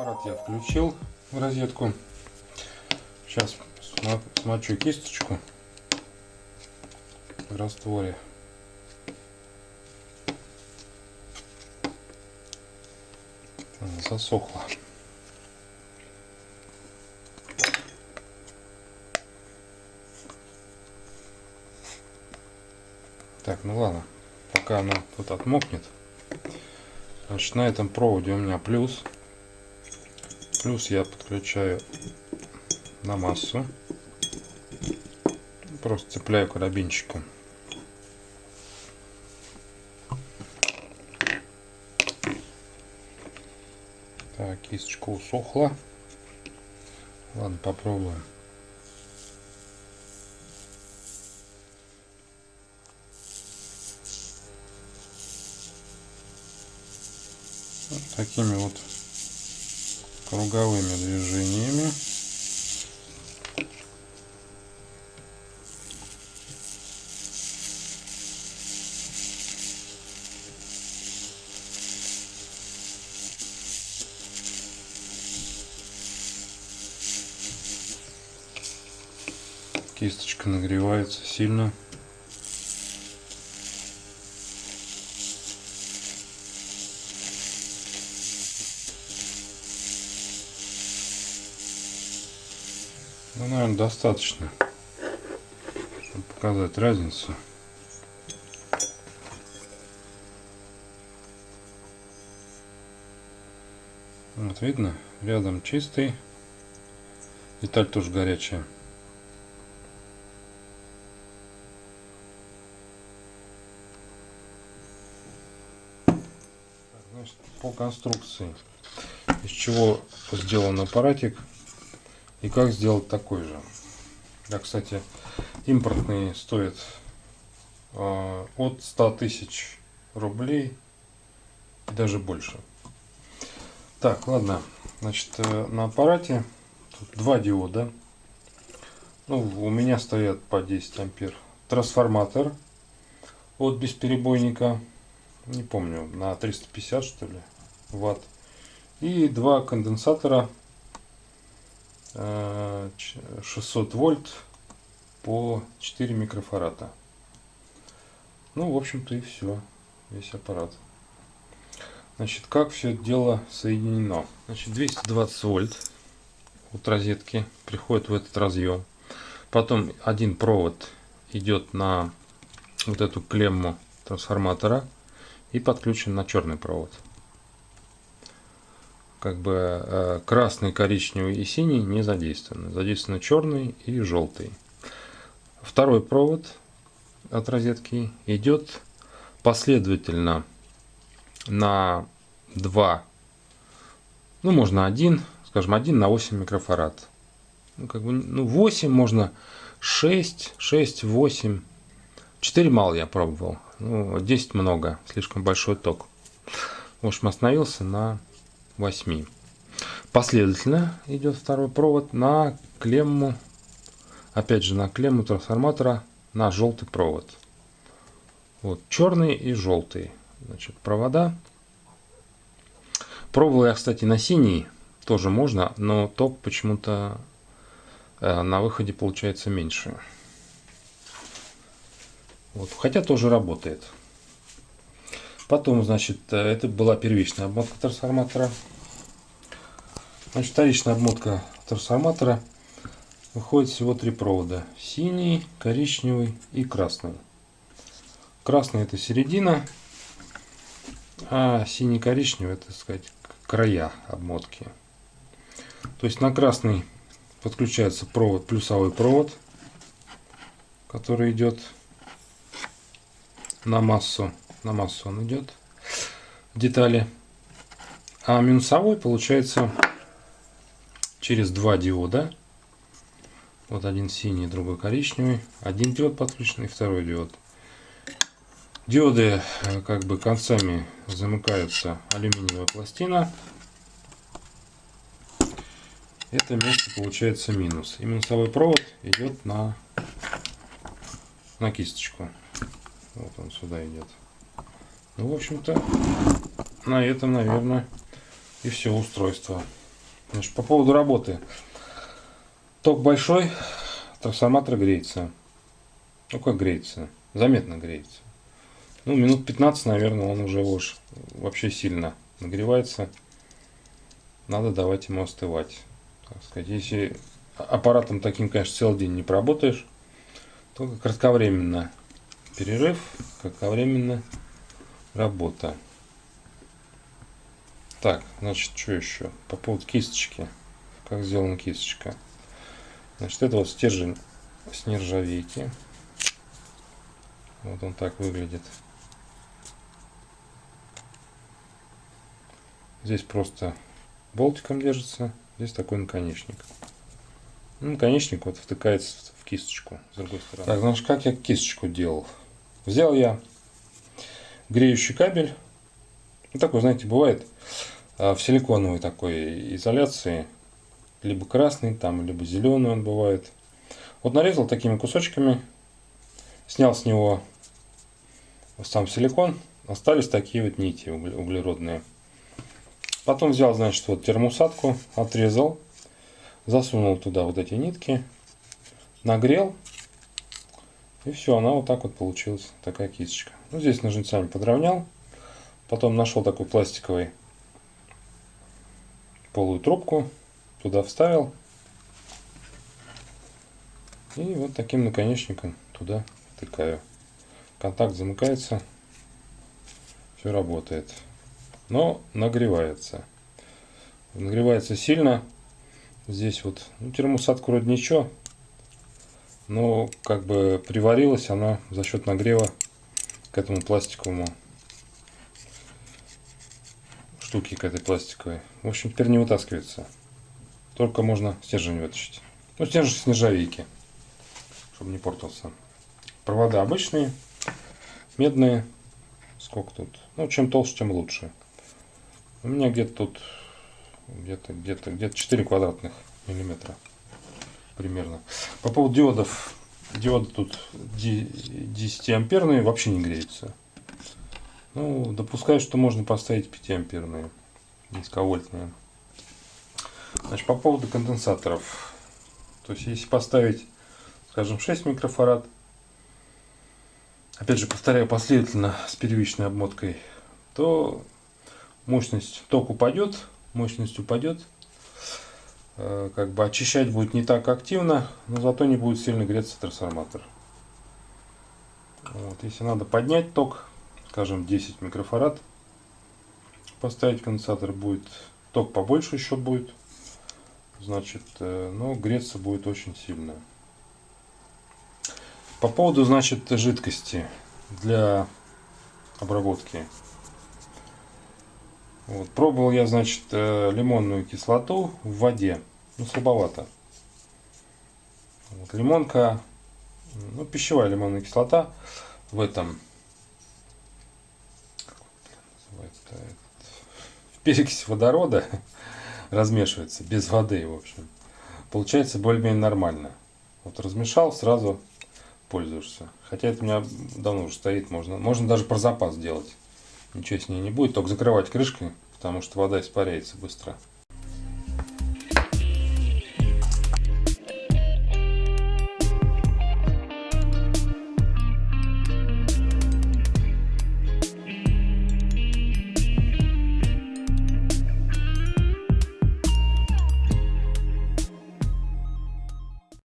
Аппарат я включил в розетку. Сейчас смочу кисточку в растворе. Засохла. Так, ну ладно, пока она тут отмокнет. Значит, на этом проводе у меня плюс. Плюс я подключаю на массу. Просто цепляю карабинчиком. Так, кисточка усохла. Ладно, попробуем. Вот такими вот круговыми движениями. Кисточка нагревается сильно. Ну, наверное, достаточно, чтобы показать разницу. Вот видно, рядом чистый, деталь тоже горячая. Значит, по конструкции, из чего сделан аппаратик и как сделать такой же. Да, кстати, импортные стоят от 100 тысяч рублей и даже больше. Так, ладно, значит, на аппарате тут два диода. Ну, у меня стоят по 10 ампер. Трансформатор от бесперебойника, не помню, на 350 что ли ватт. И два конденсатора 600 вольт по 4 микрофарада. Ну, в общем-то, и все. Весь аппарат. Значит, как все это дело соединено? Значит, 220 вольт от розетки приходит в этот разъем. Потом один провод идет на вот эту клемму трансформатора и подключен на черный провод. Как бы красный, коричневый и синий не задействованы. Задействованы черный и желтый. Второй провод от розетки идет последовательно на 2, ну можно один, скажем, 1 на 8 микрофарад. Ну, как бы, ну 8 можно, 6, 8. 4 мало я пробовал. Ну, 10 много, слишком большой ток. В общем, остановился на 8. Последовательно идет второй провод на клемму, опять же на клемму трансформатора, на желтый провод. Вот черный и желтый, значит, провода. Пробовал я, кстати, на синий, тоже можно, но ток почему-то на выходе получается меньше. Вот, хотя тоже работает. Потом, значит, это была первичная обмотка трансформатора. Значит, вторичная обмотка трансформатора. Выходит всего 3 провода. Синий, коричневый и красный. Красный — это середина, а синий-коричневый — это, так сказать, края обмотки. То есть на красный подключается провод, плюсовой провод, который идет на массу. На массу он идет в детали. А минусовой получается через 2 диода. Вот один синий, другой коричневый. Один диод подключен и второй диод. Диоды как бы концами замыкаются алюминиевая пластина. Это место получается минус. И минусовой провод идет на кисточку. Вот он сюда идет. Ну, в общем-то, на этом, наверное, и все устройство. Значит, по поводу работы. Ток большой, трансформатор греется. Ну как греется? Заметно греется. Ну, минут 15, наверное, он уже уж вообще сильно нагревается. Надо давать ему остывать. Так сказать, если аппаратом таким, конечно, целый день не поработаешь, то кратковременно перерыв, кратковременно работа. Так, значит, что еще? По поводу кисточки. Как сделана кисточка. Значит, это вот стержень с нержавейки. Вот он так выглядит. Здесь просто болтиком держится. Здесь такой наконечник. Ну, наконечник вот втыкается в кисточку с другой стороны. Так, значит, как я кисточку делал? Взял я греющий кабель. Ну, такой, знаете, бывает в силиконовой такой изоляции. Либо красный, там, либо зеленый он бывает. Вот нарезал такими кусочками. Снял с него сам силикон. Остались такие вот нити углеродные. Потом взял, значит, вот термоусадку, отрезал. Засунул туда вот эти нитки. Нагрел. И все, она вот так вот получилась. Такая кисточка. Ну, здесь ножницами подровнял. Потом нашел такой пластиковый полую трубку. Туда вставил. И вот таким наконечником туда втыкаю. Контакт замыкается. Все работает. Но нагревается. Нагревается сильно. Здесь вот, ну, термоусадка вроде ничего. Но как бы приварилась она за счет нагрева к этому пластиковому штуке, к этой пластиковой. В общем, теперь не вытаскивается. Только можно стержень вытащить. Ну, стержень с нержавейки, чтобы не портился. Провода обычные, медные. Сколько тут? Ну, чем толще, тем лучше. У меня где-то тут где-то 4 квадратных миллиметра примерно. По поводу диодов. Диоды тут 10 амперные вообще не греются. Ну, допускаю, что можно поставить 5 амперные, низковольтные. Значит, по поводу конденсаторов. То есть, если поставить, скажем, 6 микрофарад, опять же, повторяю последовательно с первичной обмоткой, то мощность, ток упадет, мощность упадет. Как бы очищать будет не так активно, но зато не будет сильно греться трансформатор. Вот, если надо поднять ток, скажем, 10 микрофарад, поставить конденсатор, будет ток побольше еще будет. Значит, но греться будет очень сильно. По поводу, значит, жидкости для обработки. Вот, пробовал я, значит, лимонную кислоту в воде. Ну, слабовато. Вот, лимонка, ну, пищевая лимонная кислота в этом, как называется, в перекись водорода размешивается, без воды, в общем. Получается более-менее нормально. Вот размешал, сразу пользуешься. Хотя это у меня давно уже стоит, можно даже про запас делать. Ничего с ней не будет, только закрывать крышкой, потому что вода испаряется быстро.